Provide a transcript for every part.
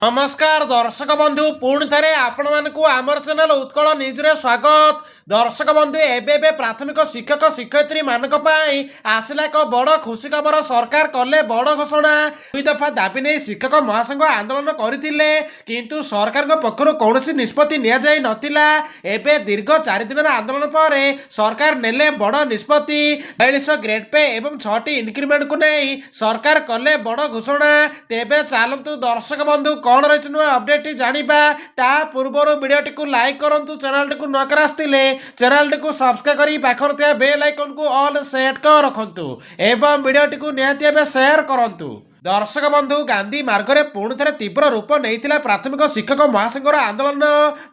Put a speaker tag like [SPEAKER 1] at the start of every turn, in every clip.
[SPEAKER 1] नमस्कार दर्शक बंधु पुणी थे आपण मानू आमर चैनल उत्कल न्यूज रे स्वागत। दर्शक बंधु एबे प्राथमिक शिक्षक शिक्षयित्री मानक पई आसला एक बड़ खुशी खबर। सरकार कले बड़ घोषणा। दुई दफा दाबी नहीं शिक्षक महासंघ आंदोलन करथिले किंतु सरकार पक्षर कौन निष्पत्ति निया जाई नथिला। एबे दीर्घ 4 दिन आंदोलन पर सरकार नेले बड़ निष्पत्ति। 42 ग्रेड पे एवं 6टी इनक्रिमेंट को नहीं सरकार कले बड़ घोषणा। तेबे चलतु दर्शक बंधु कौन रही नुआ अपडेट जानिबा ता पूर्वर वीडियोटी को लाइक करंतु, चैनल को न करास्तिले चैनल को सब्सक्राइब करी पाखर थिया बेल आइकन को ऑल सेट कर रखंतु एवं वीडियोटी को निहाती शेयर करंतु। दर्शक बंधु गांधी मार्गरे पुणी थे तीव्र रूप नहीं प्राथमिक शिक्षक महासंघर आंदोलन।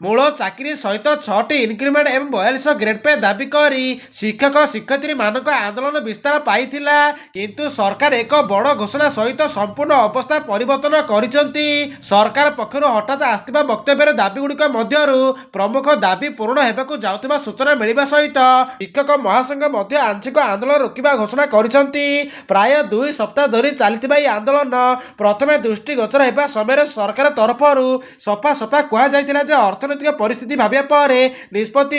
[SPEAKER 1] मूल चाकरी सहित 6टी इनक्रिमेंट एवं 42 ग्रेड पे दाबी करी शिक्षक शिक्षयित्री मानक आंदोलन विस्तार पाई किंतु सरकार एक बड़ घोषणा सहित संपूर्ण अवस्था परिवर्तन करिसेंती। सरकार पक्षर हठात आसथिबा वक्तव्य दाबी गुड़िक मध्यरु प्रमुख दाबी पूर्ण हेबाकु जाउथिबा सूचना मिलिबा सहित शिक्षक महासंघ मध्य आंशिक आंदोलन रोकिबा घोषणा करिसेंती। प्राय 2 सप्ताह धरी चलथिबा आंदोलन प्रथमे दृष्टिगोचर होगा समय सरकार तरफ सफा सफा कहुला अर्थनैतिक परिस्थिति भाविया पर निष्पत्ति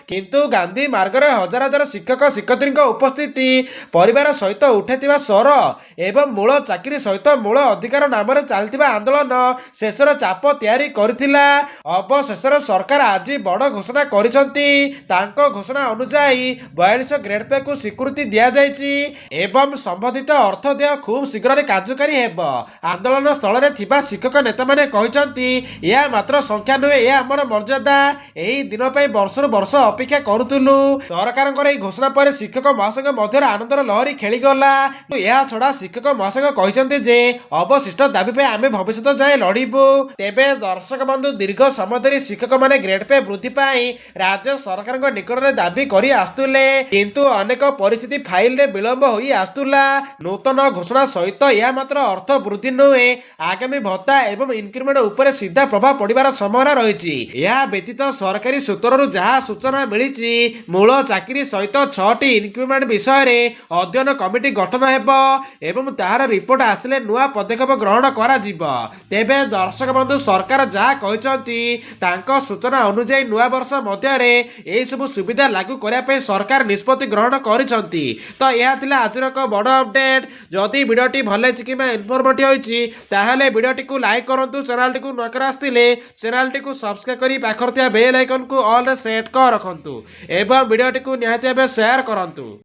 [SPEAKER 1] किंतु गांधी मार्ग में हजार हजार शिक्षक शिक्षयित्री उपस्थिति परिवार सहित उठे स्वर एवं मूल चाकरी सहित मूल अधिकार नाम चलता आंदोलन शेषर चाप तैयारी करथिला। अवशेष सरकार आज बड़ घोषणा करिसेंती। घोषणा अनुसार 42 ग्रेड पे को स्वीकृति दि जाएगी संबंधित अर्थ देय खूब शीघ्र कार्यकारी हेब। आंदोलन स्थल में थिबा शिक्षक नेता माने कहते यह मात्र संख्या नुहे, यह आमर मर्यादा। यही दिन पर वर्षर वर्ष अपेक्षा करुलु। सरकार घोषणा पर शिक्षक महासंघ मध्य आनंदर लहरी खेलीगला। यह छड़ा शिक्षक महासंघ कहते जे अवशिष्ट दाबी आम भविष्य जाए लड़बू। तेबे दर्शक बंधु दीर्घ समय धरी शिक्षक माने ग्रेड पे वृद्धि पाई राज्य सरकार निकट में दाबी कर आसुले किंतु अनेक परिस्थिति फाइल रे विलंब होई आसुला। नूतन घोषणा सहित यह मात्र अर्थ वृद्धि नुहे, आगामी भत्ता एवं इनक्रिमेंट उपर सीधा प्रभाव पड़िबार संभावना रही। यह व्यतीत सरकारी सूत्रु जहाँ सूचना मिली मूल चाकरी सहित 6टी इनक्रिमेंट विषय अध्ययन कमिटी गठन एवं तार रिपोर्ट आसिले नुआ पदक्षेप ग्रहण करा जिवो। तेबे दर्शक बंधु सरकार जहाँ कहते सूचना अनुसार नुआ वर्ष मध्य सब सुविधा लागू करने सरकार निष्पत्ति ग्रहण करिसेंती। तो यह थिला आजर एक बड़ अपडेट। जदि वीडियोटी भल कि इनफॉर्मेटिव होती ताहले वीडियोटी को लाइक करंतु, चैनल को न करास्तिले चैनल को सब्सक्राइब करी पाखर थिया बेल आइकन को ऑल सेट कर रखंतु एवं वीडियोटी को निहाती शेयर करंतु।